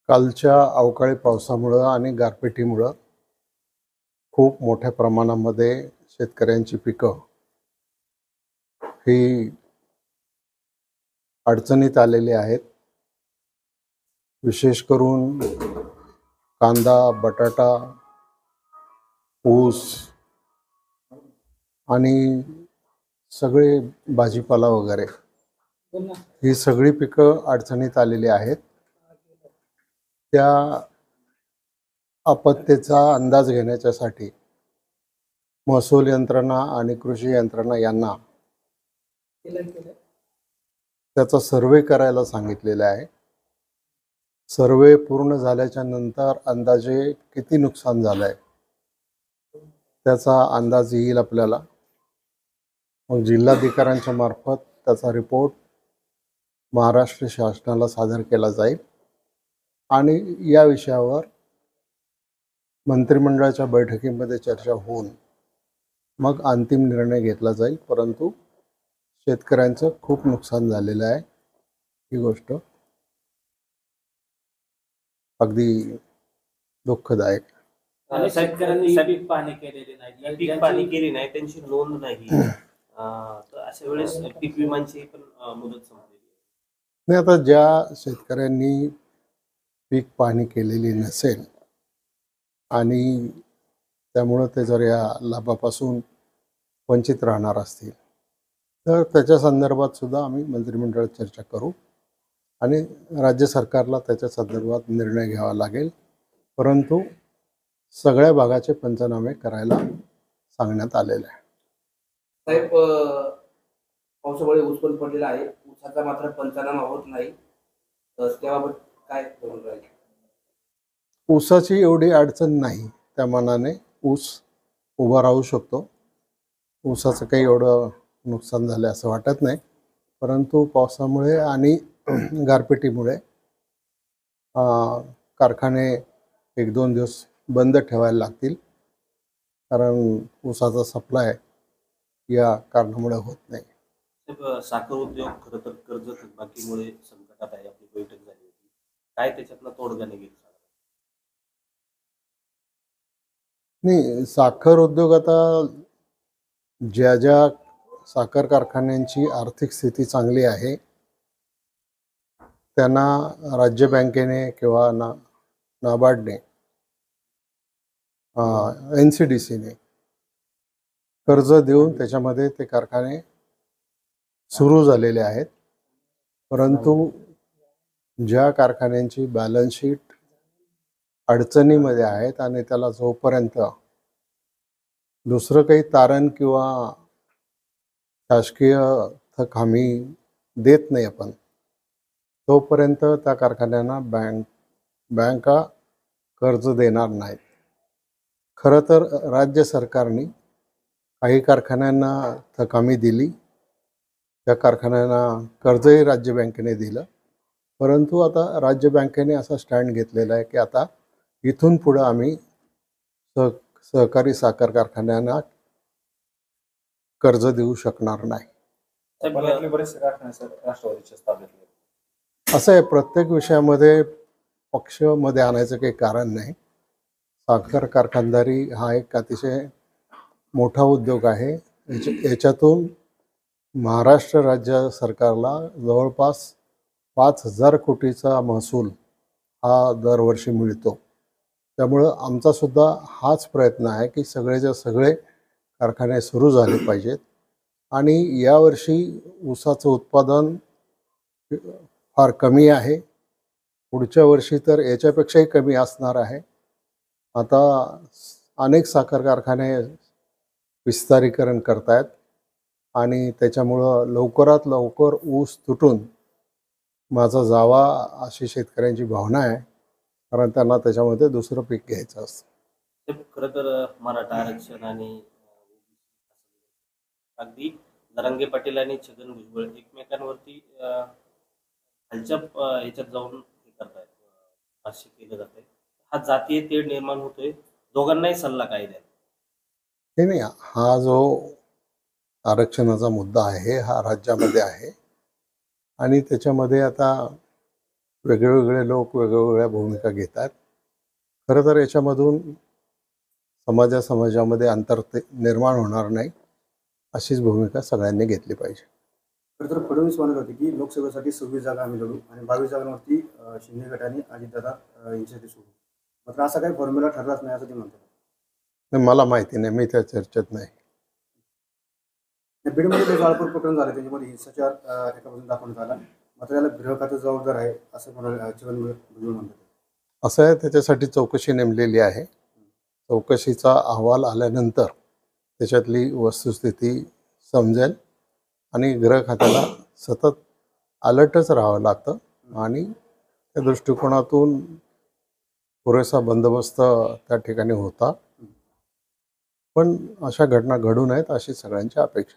कालच्या अवकाळी पावसामुळं आणि गारपिटीमुळं खूप मोठ्या प्रमाणामध्ये शेतकऱ्यांची पिकं ही अडचणीत आलेली आहेत. विशेष करून कांदा, बटाटा, ऊस आणि सगळे भाजीपाला वगैरे ही सगळी पिकं अडचणीत आलेली आहेत. त्या आपत्तीचा अंदाज घेण्याच्यासाठी महसूल यंत्रणा आणि कृषी यंत्रणा यांना त्याचा सर्वे करायला सांगितलेला आहे. सर्वे पूर्ण झाल्याच्या नंतर अंदाजे किती नुकसान झालंय त्याचा अंदाज येईल आपल्याला. मग जिल्हाधिकाऱ्यांच्या मार्फत त्याचा रिपोर्ट महाराष्ट्र शासनाला सादर केला जाईल आणि या विषयावर मंत्रिमंडळाच्या बैठकीमध्ये चर्चा होऊन मग अंतिम निर्णय घेतला जाईल. परंतु शेतकऱ्यांचं खूप नुकसान झालेलं आहे. ही गोष्ट अगदी दुःखदायक. शेतकऱ्यांनी पीक पाहणी केलेली नाही, पीक पाहणी केली नाही, त्यांची नोंद नाही. तर अशा वेळेस पीक विम्याची पण मुदत संपलेली नाही. आता ज्या शेतकऱ्यांनी पीक पाहणी केलेली नसेल आणि त्यामुळं ते जर या लाभापासून वंचित राहणार असतील तर त्याच्या संदर्भात सुद्धा आम्ही मंत्रिमंडळात चर्चा करू आणि राज्य सरकारला त्याच्या संदर्भात निर्णय घ्यावा लागेल. परंतु सगळ्या भागाचे पंचनामे करायला सांगण्यात आलेले आहे. साहेब, पावसामुळे ऊस पण पडलेला आहे, ऊसाचा मात्र पंचनामा होत नाही, त्याबाबत काय करून राहील? ऊसाची एवढी अडचण नाही, त्या मानाने ऊस उभा राहू शकतो. ऊसाचं काही एवढं नुकसान झालं असं वाटत नाही. परंतु पावसामुळे आणि गारपिटीमुळे कारखाने 1-2 दिवस बंद ठेवायला लागतील, कारण ऊसाचा सप्लाय या कारणामुळे होत नाही. साखर उद्योग खरं तर कर्ज थकबाकीमुळे संकटात आहे. आपली बैठक झाली होती, काय त्याच्यातनं तोडगा निघेल? नाही, साखर उद्योग आता ज्या ज्या साखर कारखान्यांची आर्थिक स्थिती चांगली आहे त्यांना राज्य बँकेने किंवा नाबार्डने NCDCने कर्ज देऊन त्याच्यामध्ये ते कारखाने सुरू झालेले आहेत. परंतु ज्या कारखान्यांची बॅलन्स शीट अडचणीमध्ये आहेत आणि त्याला जोपर्यंत दुसरं काही तारण किंवा शासकीय थक हमी देत नाही आपण, तोपर्यंत त्या कारखान्यांना बँका कर्ज देणार नाहीत. खरं तर राज्य सरकारने काही कारखान्यांना थकामी दिली, त्या कारखान्यांना कर्जही राज्य बँकेने दिलं. परंतु आता राज्य बँकेने असा स्टँड घेतलेला आहे की आता इथून पुढं आम्ही सहकारी साखर कारखान्यांना कर्ज देऊ शकणार नाही. असं आहे, प्रत्येक विषयामध्ये पक्ष मध्ये आणायचं काही कारण नाही. साखर कारखानदारी हा एक अतिशय मोठा उद्योग आहे. याच्यातून महाराष्ट्र राज्य सरकारला जवळपास 5,000 कोटीचा महसूल हा दरवर्षी मिळतो. त्यामुळं आमचा सुद्धा हाच प्रयत्न आहे की सगळेच्या सगळे कारखाने सुरू झाले पाहिजेत. आणि यावर्षी ऊसाचं उत्पादन फार कमी आहे, पुढच्या वर्षी तर याच्यापेक्षाही कमी असणार आहे. आता अनेक साखर कारखाने विस्तारीकरण करतायत आणि त्याच्यामुळं लवकरात लवकर ऊस तुटून माझा जावा अशी शेतकऱ्यांची भावना आहे, कारण त्यांना त्याच्यामध्ये दुसरं पीक घ्यायचं असतं. खरं तर मराठा आरक्षण आणि अगदी जरांगे पाटील आणि छगन भुजबळ एकमेकांवरती खालच्या ह्याच्यात जाऊन हे करतायत, भाष्य केलं जात आहे. हा जातीय तेढ निर्माण होतोय, दोघांनाही सल्ला काय द्याल? नाही, हा जो आरक्षणाचा मुद्दा आहे हा राज्यामध्ये आहे आणि त्याच्यामध्ये आता वेगवेगळे लोक वेगवेगळ्या भूमिका घेतात. खरं तर याच्यामधून समाजामध्ये अंतर निर्माण होणार नाही, अशीच भूमिका सगळ्यांनी घेतली पाहिजे. खरं तर फडणवीस म्हणत होते की लोकसभेसाठी 26 जागा आम्ही लढू आणि 22 जागांवरती शिंदे गटाने अजितदादा यांच्यासाठी सोडू. मात्र असा काही फॉर्म्युला ठरलाच नाही असं ते म्हणतात. नाही, मला माहिती नाही, मी त्या चर्चेत नाही. बीडमध्ये जे जाळपोळ प्रकरण झाले त्याच्यामध्ये हिंसाचार एका बाजून दाखवण्यात आला, मात्र याला गृह खातं जबाबदार आहे असं म्हणाले छगन भुजबळ म्हणतात. असं आहे, त्याच्यासाठी चौकशी नेमलेली आहे. चौकशीचा अहवाल आल्यानंतर त्याच्यातली वस्तुस्थिती समजेल आणि गृह खात्याला सतत अलर्टच राहावं लागतं आणि त्या दृष्टिकोनातून पुरेसा बंदोबस्त त्या ठिकाणी होता. पण अशा घटना घडू नयेत अशी सगळ्यांची अपेक्षा.